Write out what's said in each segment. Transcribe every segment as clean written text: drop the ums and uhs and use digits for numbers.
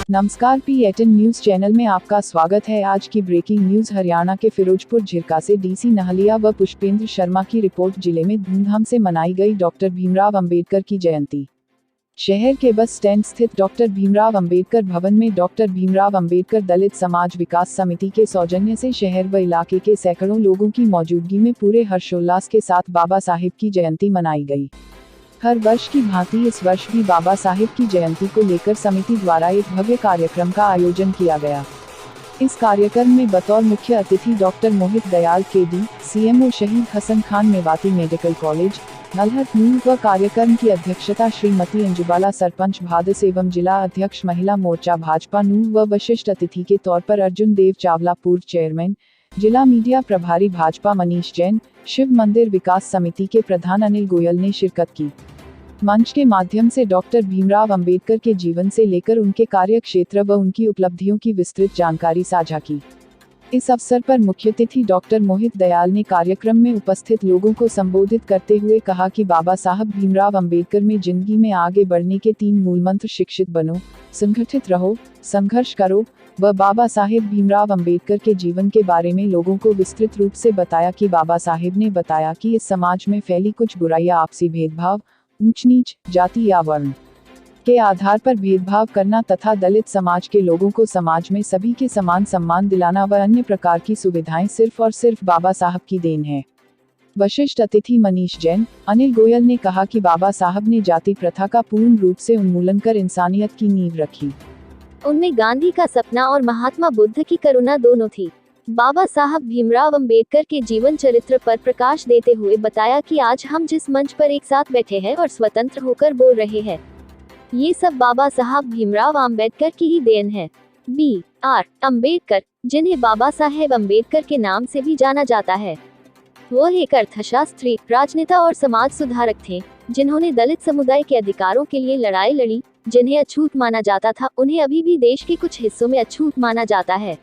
नमस्कार, P18 news channel में आपका स्वागत है। आज की ब्रेकिंग न्यूज हरियाणा के फिरोजपुर झिरका से डीसी नहलिया व पुष्पेंद्र शर्मा की रिपोर्ट। जिले में धूमधाम से मनाई गई डॉक्टर भीमराव अंबेडकर की जयंती। शहर के बस स्टैंड स्थित डॉक्टर भीमराव अंबेडकर भवन में डॉक्टर भीमराव अंबेडकर दलित समाज विकास समिति के सौजन्य से शहर व इलाके के सैकड़ों लोगों की मौजूदगी में पूरे हर्षोल्लास के साथ बाबा साहिब की जयंती मनाई गई। हर वर्ष की भांति इस वर्ष भी बाबा साहिब की जयंती को लेकर समिति द्वारा एक भव्य कार्यक्रम का आयोजन किया गया। इस कार्यक्रम में बतौर मुख्य अतिथि डॉक्टर मोहित दयाल केडी, सीएमओ शहीद हसन खान मेवाती मेडिकल कॉलेज नलहट नूर व कार्यक्रम की अध्यक्षता श्रीमती अंजुबाला सरपंच भादस एवं जिला अध्यक्ष महिला मोर्चा भाजपा नूर व विशिष्ट अतिथि के तौर पर अर्जुन देव चावला पूर्व चेयरमैन, जिला मीडिया प्रभारी भाजपा मनीष जैन, शिव मंदिर विकास समिति के प्रधान अनिल गोयल ने शिरकत की। मंच के माध्यम से डॉक्टर भीमराव अंबेडकर के जीवन से लेकर उनके कार्य क्षेत्र व उनकी उपलब्धियों की विस्तृत जानकारी साझा की। इस अवसर पर मुख्य अतिथि डॉक्टर मोहित दयाल ने कार्यक्रम में उपस्थित लोगों को संबोधित करते हुए कहा कि बाबा साहब भीमराव अंबेडकर में जिंदगी में आगे बढ़ने के 3 मूल मंत्र शिक्षित बनो, संगठित रहो, संघर्ष करो व बाबा साहेब भीमराव अंबेडकर के जीवन के बारे में लोगों को विस्तृत रूप से बताया कि बाबा साहेब ने बताया कि इस समाज में फैली कुछ बुराइयां आपसी भेदभाव, ऊंच नीच, जाति या वर्ण के आधार पर भेदभाव करना तथा दलित समाज के लोगों को समाज में सभी के समान सम्मान दिलाना व अन्य प्रकार की सुविधाएं सिर्फ और सिर्फ बाबा साहब की देन है। विशिष्ट अतिथि मनीष जैन, अनिल गोयल ने कहा कि बाबा साहब ने जाति प्रथा का पूर्ण रूप से उन्मूलन कर इंसानियत की नींव रखी। उनमें गांधी का सपना और महात्मा बुद्ध की करुणा दोनों थी। बाबा साहब भीमराव अंबेडकर के जीवन चरित्र पर प्रकाश देते हुए बताया कि आज हम जिस मंच पर एक साथ बैठे हैं और स्वतंत्र होकर बोल रहे हैं, ये सब बाबा साहब भीमराव अंबेडकर की ही देन है। B.R. अंबेडकर, जिन्हें बाबा साहेब अंबेडकर के नाम से भी जाना जाता है, वो एक अर्थशास्त्री, राजनेता और समाज सुधारक थे, जिन्होंने दलित समुदाय के अधिकारों के लिए लड़ाई लड़ी। जिन्हें अछूत माना जाता था, उन्हें अभी भी देश के कुछ हिस्सों में अछूत माना जाता है।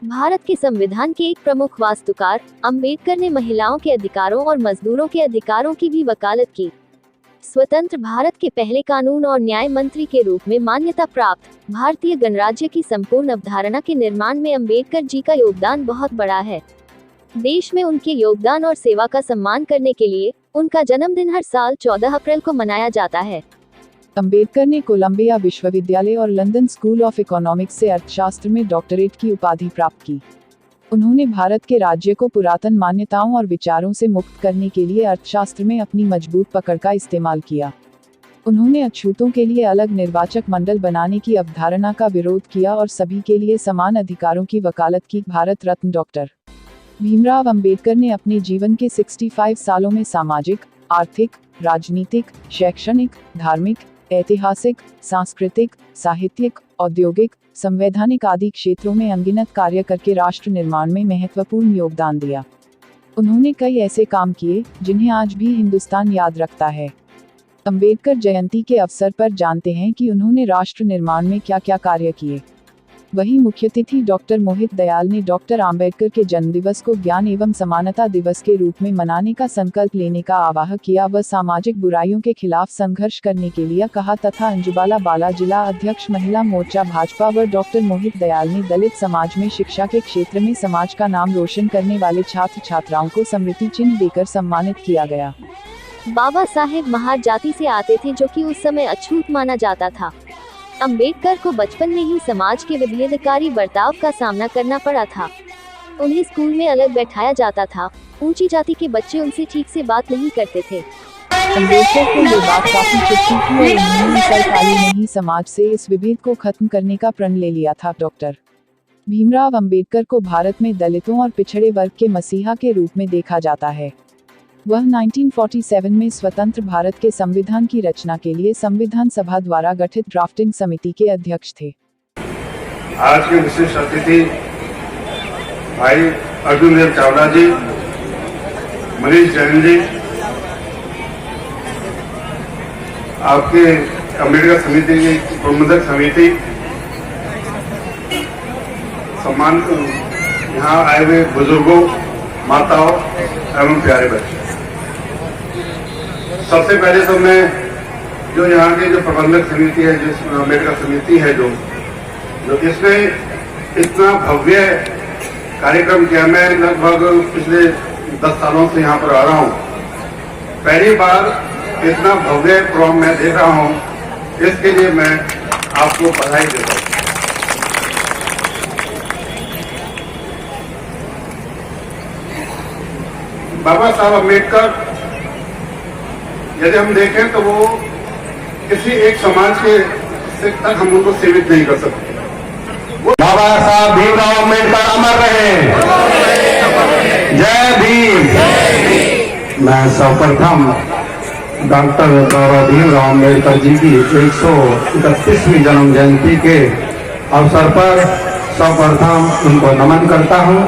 भारत के संविधान के एक प्रमुख वास्तुकार अंबेडकर ने महिलाओं के अधिकारों और मजदूरों के अधिकारों की भी वकालत की। स्वतंत्र भारत के पहले कानून और न्याय मंत्री के रूप में मान्यता प्राप्त भारतीय गणराज्य की संपूर्ण अवधारणा के निर्माण में अंबेडकर जी का योगदान बहुत बड़ा है। देश में उनके योगदान और सेवा का सम्मान करने के लिए उनका जन्मदिन हर साल 14 अप्रैल को मनाया जाता है। अंबेडकर ने कोलंबिया विश्वविद्यालय और लंदन स्कूल ऑफ इकोनॉमिक्स से अर्थशास्त्र में डॉक्टरेट की उपाधि प्राप्त की। उन्होंने भारत के राज्य को पुरातन मान्यताओं और विचारों से मुक्त करने के लिए अर्थशास्त्र में अपनी मजबूत पकड़ का इस्तेमाल किया। उन्होंने अछूतों के लिए अलग निर्वाचक मंडल बनाने की अवधारणा का विरोध किया और सभी के लिए समान अधिकारों की वकालत की। भारत रत्न डॉक्टर भीमराव अंबेडकर ने अपने जीवन के 65 सालों में सामाजिक, आर्थिक, राजनीतिक, शैक्षणिक, धार्मिक, ऐतिहासिक, सांस्कृतिक, साहित्यिक, औद्योगिक, संवैधानिक आदि क्षेत्रों में अनगिनत कार्य करके राष्ट्र निर्माण में महत्वपूर्ण योगदान दिया। उन्होंने कई ऐसे काम किए जिन्हें आज भी हिंदुस्तान याद रखता है। अंबेडकर जयंती के अवसर पर जानते हैं कि उन्होंने राष्ट्र निर्माण में क्या क्या कार्य किए। वहीं मुख्य अतिथि डॉक्टर मोहित दयाल ने डॉक्टर आम्बेडकर के जन्मदिवस को ज्ञान एवं समानता दिवस के रूप में मनाने का संकल्प लेने का आह्वान किया व सामाजिक बुराइयों के खिलाफ संघर्ष करने के लिए कहा तथा अंजुबाला बाला जिला अध्यक्ष महिला मोर्चा भाजपा व डॉक्टर मोहित दयाल ने दलित समाज में शिक्षा के क्षेत्र में समाज का नाम रोशन करने वाले छात्र छात्राओं को स्मृति चिन्ह देकर सम्मानित किया गया। बाबा साहेब महार जाति से आते थे, जो कि उस समय अछूत माना जाता था। अंबेडकर को बचपन में ही समाज के विभेदकारी बर्ताव का सामना करना पड़ा था। उन्हें स्कूल में अलग बैठाया जाता था। ऊंची जाति के बच्चे उनसे ठीक से बात नहीं करते थे। अंबेडकर को ये बात काफी चिट्ठी थी और उन्होंने सरकारी में ही समाज से इस विभेद को खत्म करने का प्रण ले लिया था। डॉक्टर भीमराव अंबेडकर को भारत में दलितों और पिछड़े वर्ग के मसीहा के रूप में देखा जाता है। वह 1947 में स्वतंत्र भारत के संविधान की रचना के लिए संविधान सभा द्वारा गठित ड्राफ्टिंग समिति के अध्यक्ष थे। आज के विशिष्ट अतिथि भाई अर्जुन देव चावला जी, मनीष जैन जी, आपके अम्बेडकर समिति की प्रबंधक समिति, सम्मान यहाँ आए हुए बुजुर्गों, माताओं एवं प्यारे बच्चे, सबसे पहले तो मैं जो यहाँ की जो प्रबंधक समिति है, जो अम्बेडकर समिति है, जो जो इसने इतना भव्य कार्यक्रम किया। मैं लगभग पिछले 10 सालों से यहाँ पर आ रहा हूँ, पहली बार इतना भव्य प्रोग्राम मैं देख रहा हूँ, इसके लिए मैं आपको बधाई देता हूँ। बाबा साहब अम्बेडकर यदि हम देखें तो वो किसी एक समाज के तक हम उनको सीमित नहीं कर सकते। बाबा साहब भीमराव अम्बेडकर अमर रहे। जय भीम। मैं सर्वप्रथम डॉक्टर बाबा भीमराव अम्बेडकर जी की 131वीं जन्म जयंती के अवसर पर सर्वप्रथम उनको नमन करता हूं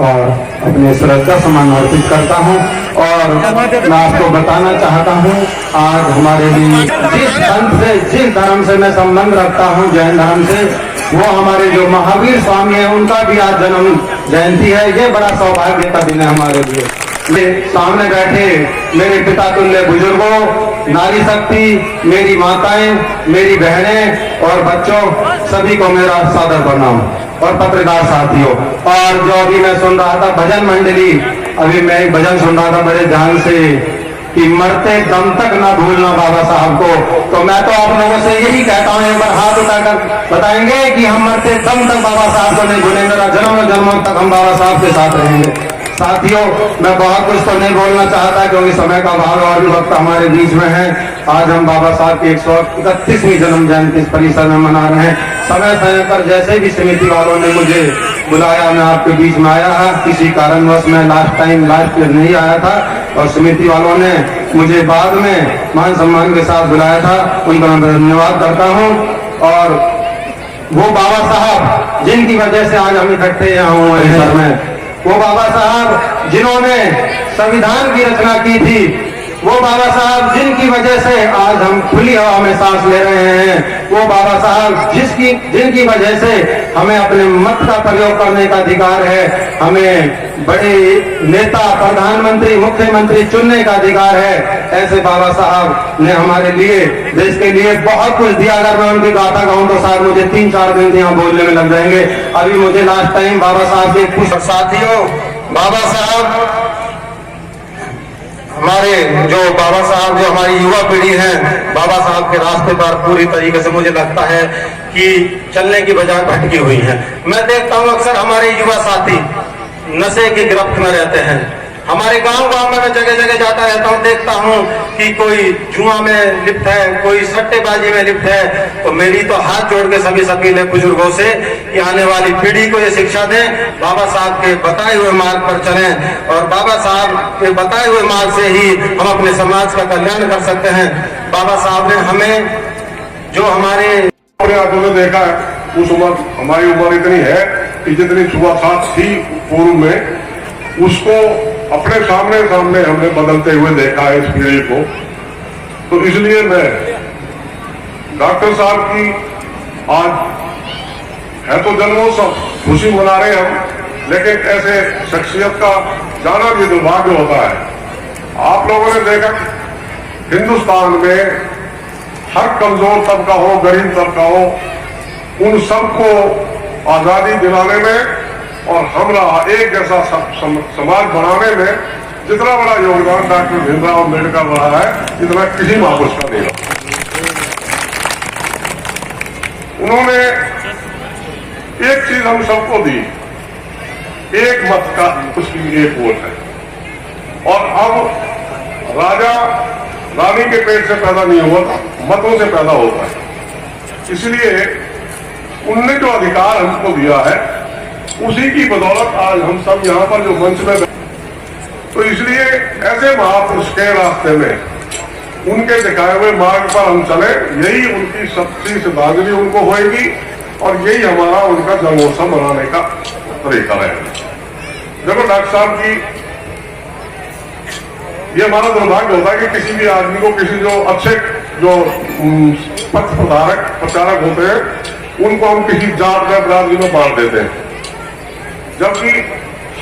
और अपने श्रद्धा सुमन अर्पित करता हूं। और मैं आपको बताना चाहता हूं, आज हमारे लिए जिस पंथ से, जिस धर्म से मैं संबंध रखता हूं, जैन धर्म से, वो हमारे जो महावीर स्वामी है उनका भी आज जन्म जयंती है। ये बड़ा सौभाग्य का दिन है हमारे लिए। मेरे सामने बैठे मेरे पिता तुल्य बुजुर्गों, नारी शक्ति, मेरी माताएं, मेरी बहनें और बच्चों, सभी को मेरा सादर प्रणाम। और पत्रकार साथियों, और जो अभी मैं सुन रहा था भजन मंडली, अभी मैं एक भजन सुन रहा था बड़े ध्यान से कि मरते दम तक ना भूलना बाबा साहब को। तो मैं तो आप लोगों से यही कहता हूं, एक बार हाथ उठाकर बताएंगे कि हम मरते दम तक बाबा साहब को नहीं भूलेंगे, मेरा जन्म जन्मों तक हम बाबा साहब के साथ रहेंगे। साथियों, मैं बहुत कुछ तो नहीं बोलना चाहता क्योंकि समय का अभाव और भी वक्त हमारे बीच में है। आज हम बाबा साहब की 131वीं जन्म जयंती इस परिसर में मना रहे हैं। समय समय पर जैसे भी समिति वालों ने मुझे बुलाया, मैं आपके बीच में आया है। किसी कारणवश मैं लास्ट ईयर नहीं आया था और समिति वालों ने मुझे बाद में मान सम्मान के साथ बुलाया था, उनका मैं धन्यवाद करता हूँ। और वो बाबा साहब जिनकी वजह से आज हम इकट्ठे यहाँ हुए हैं सर में, वो बाबा साहब जिन्होंने संविधान की रचना की थी, वो बाबा साहब जिनकी वजह से आज हम खुली हवा में सांस ले रहे हैं, वो बाबा साहब जिनकी वजह से हमें अपने मत का प्रयोग करने का अधिकार है, हमें बड़े नेता, प्रधानमंत्री, मुख्यमंत्री चुनने का अधिकार है। ऐसे बाबा साहब ने हमारे लिए, देश के लिए बहुत कुछ दिया। अगर मैं उनकी गाथा गाऊं तो शायद मुझे 3-4 दिन यहाँ बोलने में लग जाएंगे। अभी मुझे लास्ट टाइम बाबा साहब के कुछ साथियों, बाबा साहब हमारे जो हमारी युवा पीढ़ी है, बाबा साहब के रास्ते पर पूरी तरीके से मुझे लगता है कि चलने की बजाय भटकी हुई है। मैं देखता हूं अक्सर हमारे युवा साथी नशे की गिरफ्त में रहते हैं। हमारे गांव में मैं जगह जगह जाता रहता हूं, देखता हूं कि कोई जुआ में लिप्त है, कोई सट्टेबाजी में लिप्त है। तो मेरी तो हाथ जोड़ के सभी सकीले बुजुर्गों से कि आने वाली पीढ़ी को ये शिक्षा दें, बाबा साहब के बताए हुए मार्ग पर चलें और बाबा साहब के बताए हुए मार्ग से ही हम अपने समाज का कल्याण कर सकते हैं। बाबा साहब ने हमें जो हमारे आंखों से देखा है, उस उम्र हमारी उम्र इतनी है कि जितनी छुआछूत थी पूर्व में, उसको अपने सामने हमने बदलते हुए देखा है इस पीढ़ी को। तो इसलिए मैं डॉक्टर साहब की आज है तो जन्मोत्सव, खुशी मना रहे हम, लेकिन ऐसे शख्सियत का जाना भी दुर्भाग्य होता है। आप लोगों ने देखा हिंदुस्तान में हर कमजोर तबका हो, गरीब तबका हो, उन सबको आजादी दिलाने में और हमारा एक जैसा समाज बनाने में जितना बड़ा योगदान डॉक्टर भीमराव अम्बेडकर रहा है, इतना किसी महापुरुष का नहीं रहा। उन्होंने एक चीज हम सबको दी, एक मत का, उसकी एक वोट है। और अब राजा रानी के पेट से पैदा नहीं हुआ, मतों से पैदा होता है। इसलिए उनने जो अधिकार हमको दिया है, उसी की बदौलत आज हम सब यहाँ पर जो मंच में, तो इसलिए ऐसे महापुरुष के रास्ते में, उनके दिखाए हुए मार्ग पर हम चले, यही उनकी सच्ची श्रद्धांजलि उनको होगी और यही हमारा उनका जन्मोत्सव मनाने का तरीका है। देखो डॉक्टर साहब की, ये हमारा दुर्भाग्य होता है कि किसी भी आदमी को, किसी जो अच्छे जो पथ प्रचारक होते हैं, उनको हम किसी जात या बिरादरी में बांट देते हैं, जबकि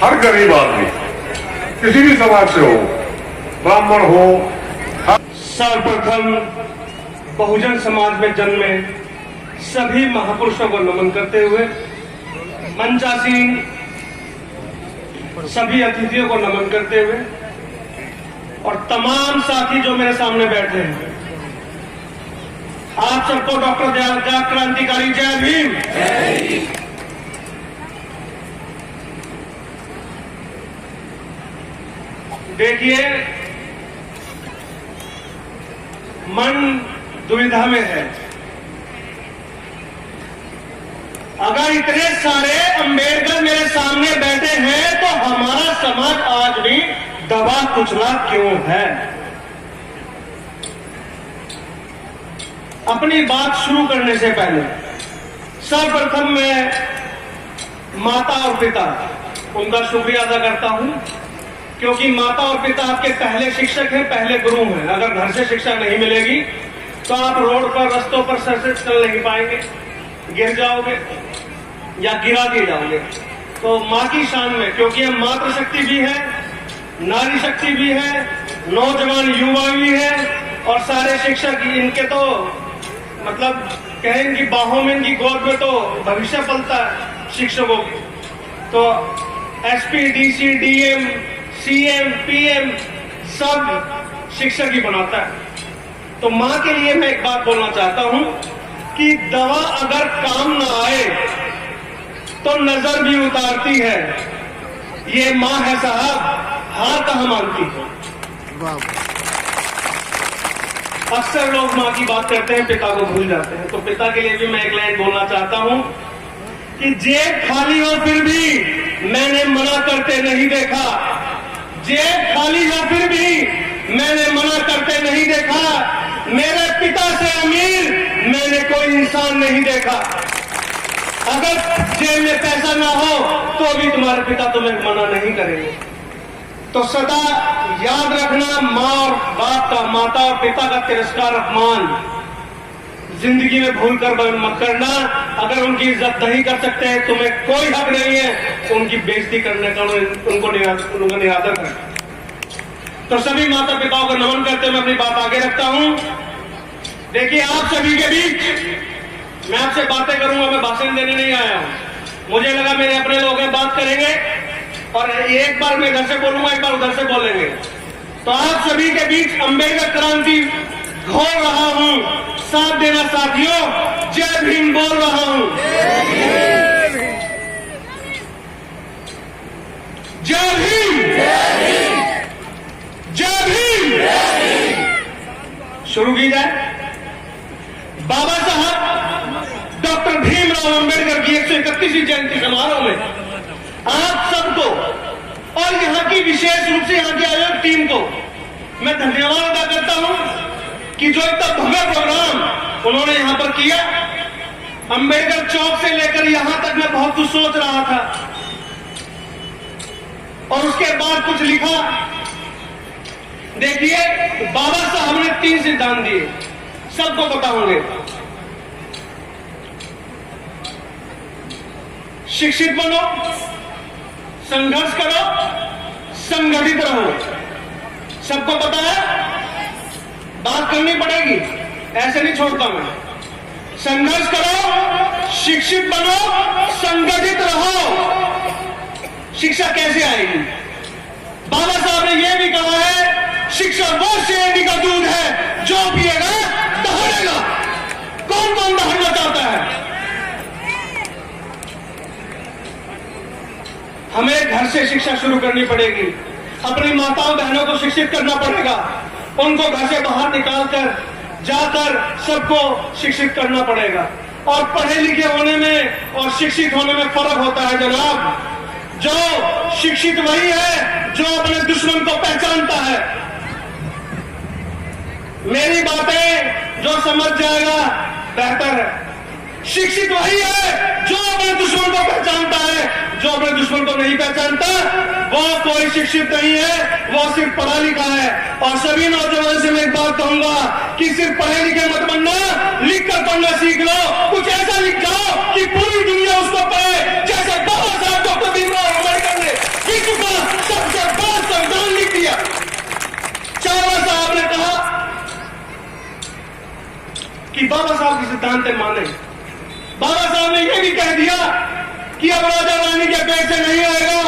हर गरीब आदमी किसी भी समाज से हो, ब्राह्मण हो, सर्वप्रथम बहुजन समाज में जन्मे सभी महापुरुषों को नमन करते हुए, मंचासीन सभी अतिथियों को नमन करते हुए और तमाम साथी जो मेरे सामने बैठे हैं, आप सबको डॉक्टर दयाल क्रांतिकारी जय भीम। देखिए, मन दुविधा में है। अगर इतने सारे अंबेडकर मेरे सामने बैठे हैं तो हमारा समाज आज भी दबा कुचला क्यों है? अपनी बात शुरू करने से पहले सर्वप्रथम मैं माता और पिता उनका शुक्रिया अदा करता हूं, क्योंकि माता और पिता आपके पहले शिक्षक हैं, पहले गुरु हैं। अगर घर से शिक्षा नहीं मिलेगी तो आप रोड पर, रस्तों पर सर से चल नहीं पाएंगे, गिर जाओगे या गिरा दिए जाओगे। तो माँ की शान में, क्योंकि हम मातृशक्ति भी है, नारी शक्ति भी है, नौजवान युवा भी है और सारे शिक्षक इनके तो मतलब कहें इनकी बाहों में, इनकी गोद में तो भविष्य पलता है शिक्षकों की। तो SP, DC, DM, CM, PM सब शिक्षक ही बनाता है। तो माँ के लिए मैं एक बात बोलना चाहता हूं कि दवा अगर काम ना आए तो नजर भी उतारती है। ये माँ है साहब, हार कहां मानती है। अक्सर लोग माँ की बात करते हैं, पिता को भूल जाते हैं। तो पिता के लिए भी मैं एक लाइन बोलना चाहता हूं कि जेब खाली हो फिर भी मैंने मना करते नहीं देखा। जेब खाली हो फिर भी मैंने मना करते नहीं देखा। मेरे पिता से अमीर मैंने कोई इंसान नहीं देखा। अगर जेब में पैसा ना हो तो भी तुम्हारे पिता तुम्हें मना नहीं करेंगे। तो सदा याद रखना, माँ और बाप का, माता और पिता का तिरस्कार, अपमान जिंदगी में भूल कर मत करना। अगर उनकी इज्जत नहीं कर सकते, तुम्हें कोई हक नहीं है तो उनकी बेइज्जती करने का, उनको निरादर करना। तो सभी माता पिताओं को नमन करते हुए मैं अपनी बात आगे रखता हूं। देखिए, आप सभी के बीच मैं आपसे बातें करूंगा, मैं भाषण देने नहीं आया हूं। मुझे लगा मेरे अपने लोग हैं, बात करेंगे और एक बार मैं इधर से बोलूंगा, एक बार उधर से बोलेंगे। तो आप सभी के बीच अंबेडकर क्रांति घोल रहा हूं। साथ देना साथियों, जय भीम बोल रहा हूं। जय भीम, जय भीम। शुरू की जाए। बाबा साहब डॉक्टर भीमराव अंबेडकर की 131वीं जयंती समारोह में आप सबको और यहाँ की विशेष रूप से यहाँ की आयोजक टीम को मैं धन्यवाद अदा करता हूँ कि जो इतना भव्य प्रोग्राम उन्होंने यहाँ पर किया। अंबेडकर चौक से लेकर यहाँ तक मैं बहुत कुछ सोच रहा था और उसके बाद कुछ लिखा। देखिए, बाबा साहब ने 3 सिद्धांत दिए, सबको पता होंगे। शिक्षित बनो, संघर्ष करो, संगठित रहो। सबको पता है, बात करनी पड़ेगी, ऐसे नहीं छोड़ता मैं। संघर्ष करो, शिक्षित बनो, संगठित रहो। शिक्षा कैसे आएगी? बाबा साहब ने यह भी कहा है, शिक्षा वो शेरनी का दूध है जो पिएगा दहाड़ेगा। कौन कौन दहाड़ना चाहता है? हमें घर से शिक्षा शुरू करनी पड़ेगी। अपनी माताओं बहनों को शिक्षित करना पड़ेगा। उनको घर से बाहर निकालकर जाकर सबको शिक्षित करना पड़ेगा। और पढ़े लिखे होने में और शिक्षित होने में फर्क होता है जनाब। जो शिक्षित वही है जो अपने दुश्मन को पहचानता है। मेरी बातें जो समझ जाएगा बेहतर है। शिक्षित वही है जो अपने दुश्मन को पहचानता है। जो अपने दुश्मन को नहीं पहचानता वो कोई शिक्षित नहीं है, वो सिर्फ पढ़ा लिखा है। और सभी नौजवान से मैं एक बात कहूंगा कि सिर्फ पढ़े लिखे मत बनना, लिख कर पढ़ना सीख लो। कुछ ऐसा लिख जाओ कि पूरी दुनिया उसको पढ़े, जैसे बाबा साहब डॉक्टर भीमराव अम्बेडकर ने विश्व का सबसे बड़ा संविधान लिख दिया। चावला साहब ने कहा कि बाबा साहब के सिद्धांत माने, साहब ने यह भी कह दिया कि अब राजा रानी के पेट से नहीं आएगा,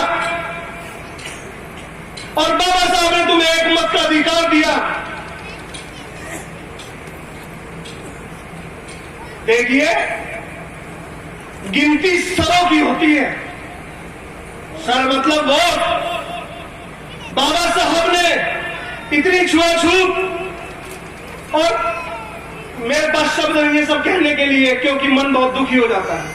और बाबा साहब ने तुम्हें एक मत का अधिकार दिया। देखिए, गिनती सरों की होती है। सर मतलब वोट। बाबा साहब ने इतनी छुआछूत, और मेरे पास शब्द नहीं है सब कहने के लिए, क्योंकि मन बहुत दुखी हो जाता है।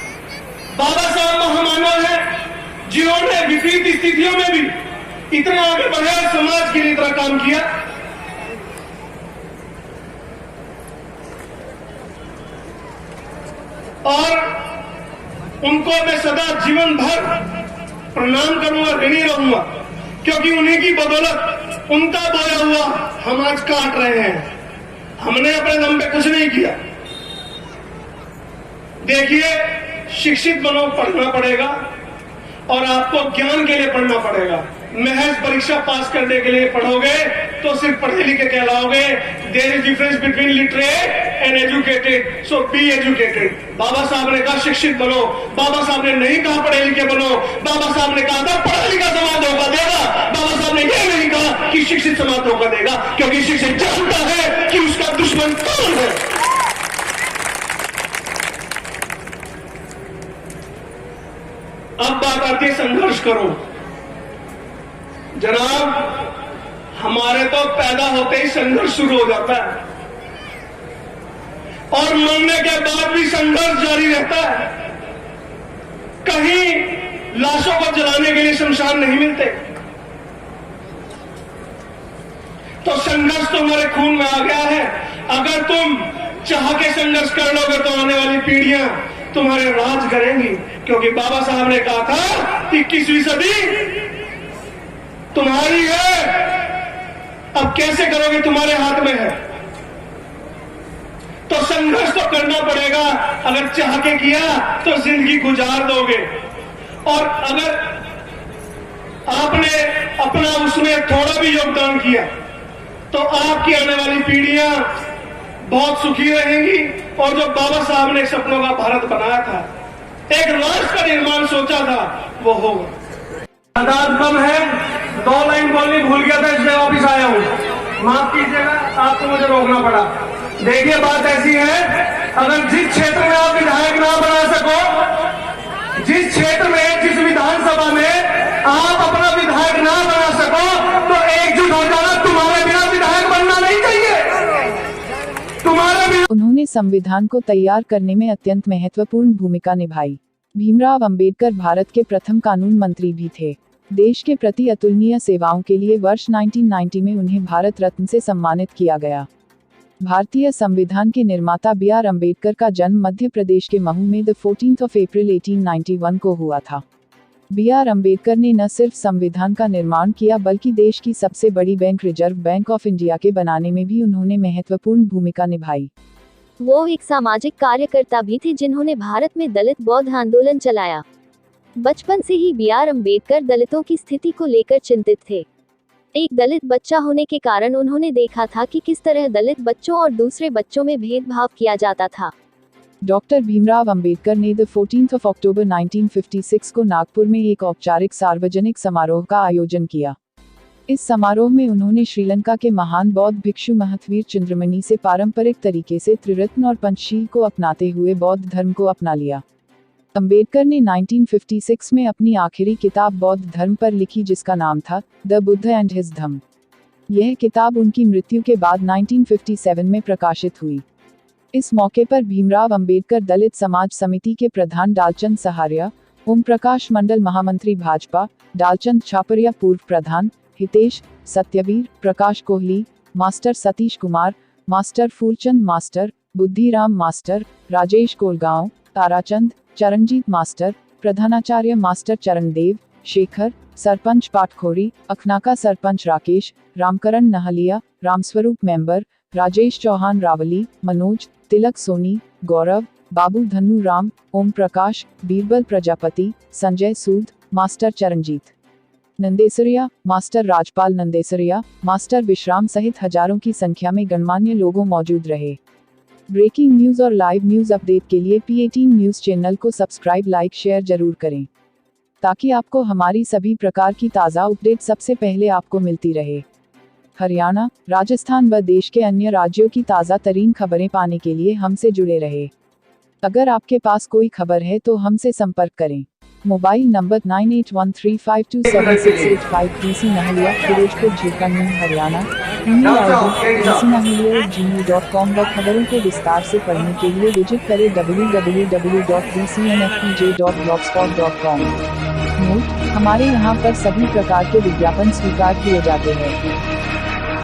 बाबा साहब महामानव है जिन्होंने विपरीत स्थितियों में भी इतना आगे बढ़े और समाज के लिए इतना काम किया। और उनको मैं सदा जीवन भर प्रणाम करूंगा, ऋणी रहूंगा, क्योंकि उन्हीं की बदौलत उनका बोया हुआ हम आज काट रहे हैं। हमने अपने दम पे कुछ नहीं किया। देखिए, शिक्षित बनो, पढ़ना पड़ेगा, और आपको ज्ञान के लिए पढ़ना पड़ेगा। महज परीक्षा पास करने के लिए पढ़ोगे तो सिर्फ पढ़े लिखे कहलाओगे। There is difference between literate and educated, so be educated. Baba Saheb ने कहा शिक्षित बनो, बाबा साहब ने नहीं कहा पढ़े लिखे बनो। बाबा साहब ने कहा था पढ़ा लिखा समाज धोखा देगा। बाबा साहब ने यह नहीं कहा कि शिक्षित समाज धोखा देगा, क्योंकि शिक्षित जानता है कि उसका दुश्मन कौन है। अब बात आती है संघर्ष करो। जनाब, हमारे तो पैदा होते ही संघर्ष शुरू हो जाता है, और मरने के बाद भी संघर्ष जारी रहता है। कहीं लाशों को जलाने के लिए शमशान नहीं मिलते। तो संघर्ष तो हमारे खून में आ गया है। अगर तुम चाह के संघर्ष कर लोगे तो आने वाली पीढ़ियां तुम्हारे राज करेंगी, क्योंकि बाबा साहब ने कहा था 21वीं सदी तुम्हारी है। अब कैसे करोगे, तुम्हारे हाथ में है। तो संघर्ष तो करना पड़ेगा। अगर चाह के किया तो जिंदगी गुजार दोगे, और अगर आपने अपना उसमें थोड़ा भी योगदान किया तो आपकी आने वाली पीढ़ियां बहुत सुखी रहेंगी। और जो बाबा साहब ने सपनों का भारत बनाया था, एक राष्ट्र का निर्माण सोचा था, वो होगा। तादाद कम है, 2 लाइन बोलनी भूल गया था, इसलिए वापिस आया हूं, माफ कीजिएगा, आपको मुझे रोकना पड़ा। देखिए, बात ऐसी है, अगर जिस क्षेत्र में आप विधायक ना बना सको, जिस क्षेत्र में, जिस विधानसभा में आप अपना विधायक ना बना सको, तो एकजुट हो जाना। तुम्हारे बिना विधायक बनना नहीं चाहिए, तुम्हारे बिना। उन्होंने संविधान को तैयार करने में अत्यंत महत्वपूर्ण भूमिका निभाई। भीमराव अंबेडकर भारत के प्रथम कानून मंत्री भी थे। देश के प्रति अतुलनीय सेवाओं के लिए वर्ष 1990 में उन्हें भारत रत्न से सम्मानित किया गया। भारतीय संविधान के निर्माता बी.आर. अंबेडकर का जन्म मध्य प्रदेश के महू में 14 अप्रैल 1891 को हुआ था। बी.आर. अंबेडकर ने न सिर्फ संविधान का निर्माण किया, बल्कि देश की सबसे बड़ी bank reserve bank of India के बनाने में भी उन्होंने महत्वपूर्ण भूमिका निभाई। वो एक सामाजिक कार्यकर्ता भी थे जिन्होंने भारत में दलित बौद्ध आंदोलन चलाया। बचपन से ही बी.आर. अंबेडकर दलितों की स्थिति को लेकर चिंतित थे। एक दलित बच्चा होने के कारण उन्होंने देखा था कि किस तरह दलित बच्चों और दूसरे बच्चों में भेदभाव किया जाता था। डॉक्टर भीमराव अंबेडकर ने 14 अक्टूबर 1956 को नागपुर में एक औपचारिक सार्वजनिक समारोह का आयोजन किया। इस समारोह में उन्होंने श्रीलंका के महान बौद्ध भिक्षु महावीर चिंद्रमणि से पारंपरिक तरीके से त्रिरत्न और पंचशील को अपनाते हुए बौद्ध धर्म को अपना लिया। अंबेडकर ने 1956 में अपनी आखिरी किताब बौद्ध धर्म पर लिखी, जिसका नाम था द बुद्ध एंड हिज धम्म। यह किताब उनकी मृत्यु के बाद 1957 में प्रकाशित हुई। इस मौके पर भीमराव अंबेडकर दलित समाज समिति के प्रधान डालचंद सहारिया, ओम प्रकाश मंडल महामंत्री भाजपा, डालचंद छापरिया पूर्व प्रधान, Hitesh Satyavir, Prakash Kohli, master Satish Kumar, master Phoolchand master, Buddhiram master, Rajesh Kolgaon, Tarachand, Charanjit master, प्रधानाचार्य master Charandev, Shekhar, sarpanch Patkhori, Akhnaka sarpanch Rakesh, Ramkaran Nahliya, Ramswaroop member, Rajesh Chauhan Rawali, Manoj, Tilak Soni, Gaurav, Babu Dhannu Ram, Om Prakash, Birbal Prajapati, Sanjay Sood, master Charanjit Nandesariya, master Rajpal Nandesariya, master Vishram सहित हजारों की संख्या में गणमान्य लोगों मौजूद रहे। ब्रेकिंग न्यूज और लाइव न्यूज अपडेट के लिए P18 न्यूज चैनल को सब्सक्राइब, लाइक, शेयर जरूर करें, ताकि आपको हमारी सभी प्रकार की ताज़ा अपडेट सबसे पहले आपको मिलती रहे। हरियाणा, राजस्थान व देश के अन्य राज्यों की ताज़ा तरीन खबरें पाने के लिए हमसे जुड़े रहे। अगर आपके पास कोई खबर है तो हमसे संपर्क करें। Mobile number 9813527685 DC Nahliya, Ferozepur, Jhirka, Haryana. Email ID dcnahlia@gmail.com व खबरों को विस्तार से पढ़ने के लिए विजिट करें www.dcnfpj.blogspot.com। नोट: हमारे यहाँ पर सभी प्रकार के विज्ञापन स्वीकार किए जाते हैं।